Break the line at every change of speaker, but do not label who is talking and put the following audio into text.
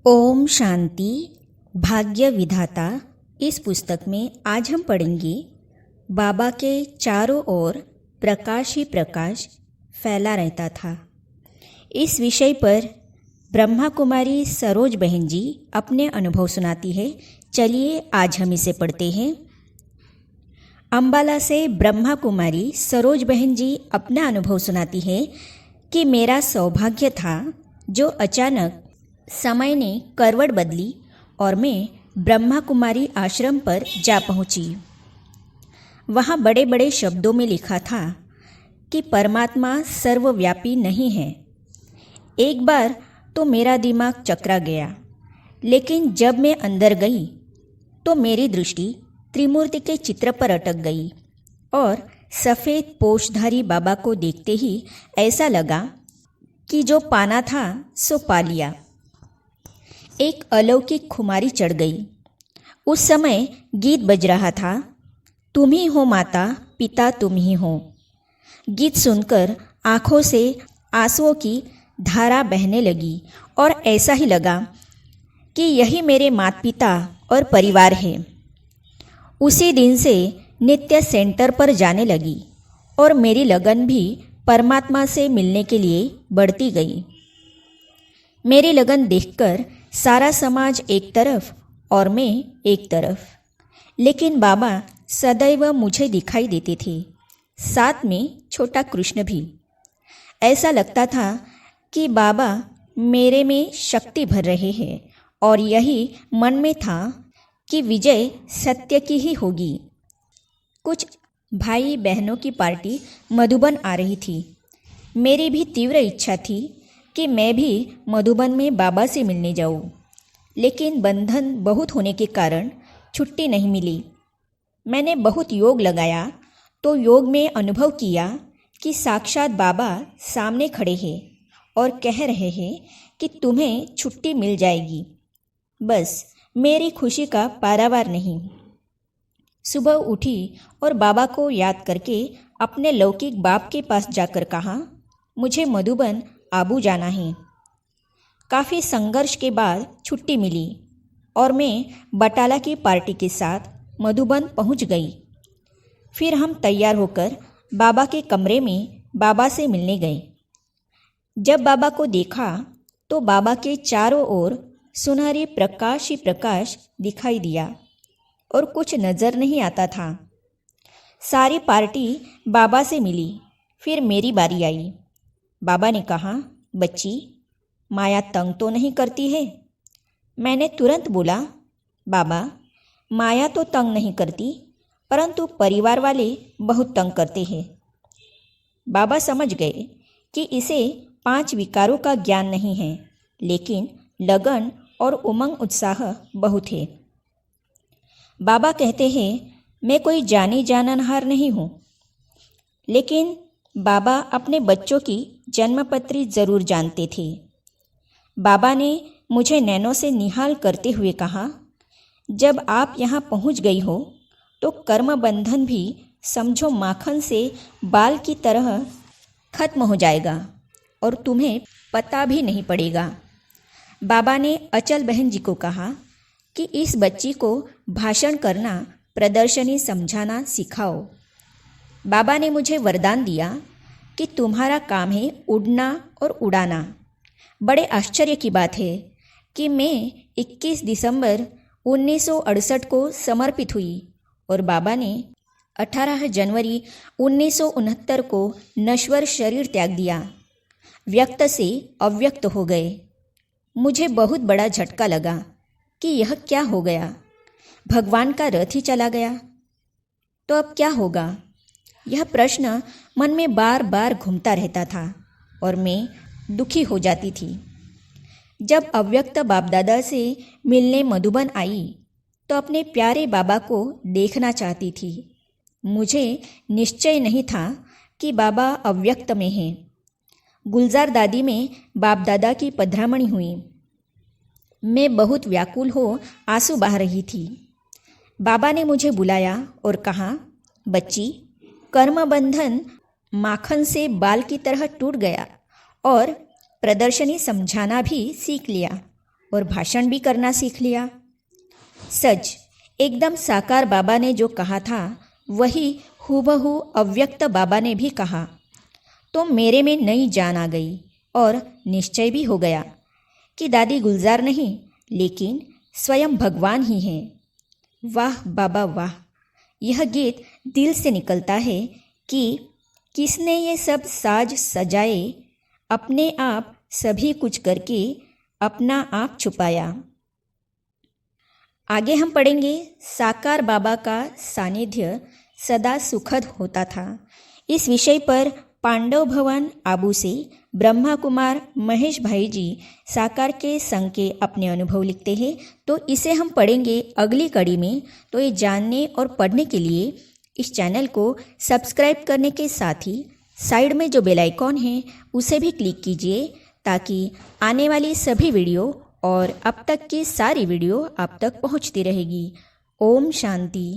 ओम शांति। भाग्य विधाता इस पुस्तक में आज हम पढ़ेंगे बाबा के चारों ओर प्रकाश ही प्रकाश फैला रहता था। इस विषय पर ब्रह्मा कुमारी सरोज बहन जी अपने अनुभव सुनाती है। चलिए आज हम इसे पढ़ते हैं। अंबाला से ब्रह्मा कुमारी सरोज बहन जी अपना अनुभव सुनाती है कि मेरा सौभाग्य था जो अचानक समय ने करवट बदली और मैं ब्रह्मा कुमारी आश्रम पर जा पहुंची। वहाँ बड़े बड़े शब्दों में लिखा था कि परमात्मा सर्वव्यापी नहीं है। एक बार तो मेरा दिमाग चकरा गया, लेकिन जब मैं अंदर गई तो मेरी दृष्टि त्रिमूर्ति के चित्र पर अटक गई और सफ़ेद पोषधारी बाबा को देखते ही ऐसा लगा कि जो पाना था सो पा लिया। एक अलौकिक खुमारी चढ़ गई। उस समय गीत बज रहा था, तुम ही हो माता पिता तुम ही हो। गीत सुनकर आँखों से आंसुओं की धारा बहने लगी और ऐसा ही लगा कि यही मेरे माता पिता और परिवार है। उसी दिन से नित्य सेंटर पर जाने लगी और मेरी लगन भी परमात्मा से मिलने के लिए बढ़ती गई। मेरी लगन देखकर सारा समाज एक तरफ और मैं एक तरफ, लेकिन बाबा सदैव मुझे दिखाई देते थे, साथ में छोटा कृष्ण भी। ऐसा लगता था कि बाबा मेरे में शक्ति भर रहे हैं और यही मन में था कि विजय सत्य की ही होगी। कुछ भाई बहनों की पार्टी मधुबन आ रही थी। मेरी भी तीव्र इच्छा थी कि मैं भी मधुबन में बाबा से मिलने जाऊं, लेकिन बंधन बहुत होने के कारण छुट्टी नहीं मिली। मैंने बहुत योग लगाया तो योग में अनुभव किया कि साक्षात बाबा सामने खड़े हैं और कह रहे हैं कि तुम्हें छुट्टी मिल जाएगी। बस मेरी खुशी का पारावार नहीं। सुबह उठी और बाबा को याद करके अपने लौकिक बाप के पास जाकर कहा, मुझे मधुबन आबू जाना है। काफ़ी संघर्ष के बाद छुट्टी मिली और मैं बटाला की पार्टी के साथ मधुबन पहुंच गई। फिर हम तैयार होकर बाबा के कमरे में बाबा से मिलने गए। जब बाबा को देखा तो बाबा के चारों ओर सुनहरी प्रकाश ही प्रकाश दिखाई दिया और कुछ नज़र नहीं आता था। सारी पार्टी बाबा से मिली। फिर मेरी बारी आई। बाबा ने कहा, बच्ची माया तंग तो नहीं करती है? मैंने तुरंत बोला, बाबा माया तो तंग नहीं करती, परंतु परिवार वाले बहुत तंग करते हैं। बाबा समझ गए कि इसे 5 विकारों का ज्ञान नहीं है, लेकिन लगन और उमंग उत्साह बहुत है। बाबा कहते हैं, मैं कोई जानी जाननहार नहीं हूँ, लेकिन बाबा अपने बच्चों की जन्मपत्री जरूर जानते थे। बाबा ने मुझे नैनों से निहाल करते हुए कहा, जब आप यहाँ पहुँच गई हो तो कर्म बंधन भी समझो माखन से बाल की तरह खत्म हो जाएगा और तुम्हें पता भी नहीं पड़ेगा। बाबा ने अचल बहन जी को कहा कि इस बच्ची को भाषण करना, प्रदर्शनी समझाना सिखाओ। बाबा ने मुझे वरदान दिया कि तुम्हारा काम है उड़ना और उड़ाना। बड़े आश्चर्य की बात है कि मैं 21 दिसंबर 1968 को समर्पित हुई और बाबा ने 18 जनवरी 1969 को नश्वर शरीर त्याग दिया। व्यक्त से अव्यक्त हो गए। मुझे बहुत बड़ा झटका लगा कि यह क्या हो गया। भगवान का रथ ही चला गया तो अब क्या होगा? यह प्रश्न मन में बार बार घूमता रहता था और मैं दुखी हो जाती थी। जब अव्यक्त बाप दादा से मिलने मधुबन आई तो अपने प्यारे बाबा को देखना चाहती थी। मुझे निश्चय नहीं था कि बाबा अव्यक्त में हैं। गुलजार दादी में बाप दादा की पधरामणी हुई। मैं बहुत व्याकुल हो आंसू बहा रही थी। बाबा ने मुझे बुलाया और कहा, बच्ची कर्म बंधन माखन से बाल की तरह टूट गया और प्रदर्शनी समझाना भी सीख लिया। और भाषण भी करना सीख लिया। सच, एकदम साकार बाबा ने जो कहा था वही हूबहू अव्यक्त बाबा ने भी कहा। तो मेरे में नई जान आ गई और निश्चय भी हो गया कि दादी गुलजार नहीं लेकिन स्वयं भगवान ही हैं। वाह बाबा वाह! यह गीत दिल से निकलता है कि किसने ये सब साज सजाए, अपने आप सभी कुछ करके अपना आप छुपाया। आगे हम पढ़ेंगे साकार बाबा का सानिध्य सदा सुखद होता था। इस विषय पर पांडव भवन आबू से ब्रह्मा कुमार महेश भाई जी साकार के संग के अपने अनुभव लिखते हैं। तो इसे हम पढ़ेंगे अगली कड़ी में। तो ये जानने और पढ़ने के लिए इस चैनल को सब्सक्राइब करने के साथ ही साइड में जो बेल आइकॉन है उसे भी क्लिक कीजिए ताकि आने वाली सभी वीडियो और अब तक की सारी वीडियो आप तक पहुंचती रहेगी। ओम शांति।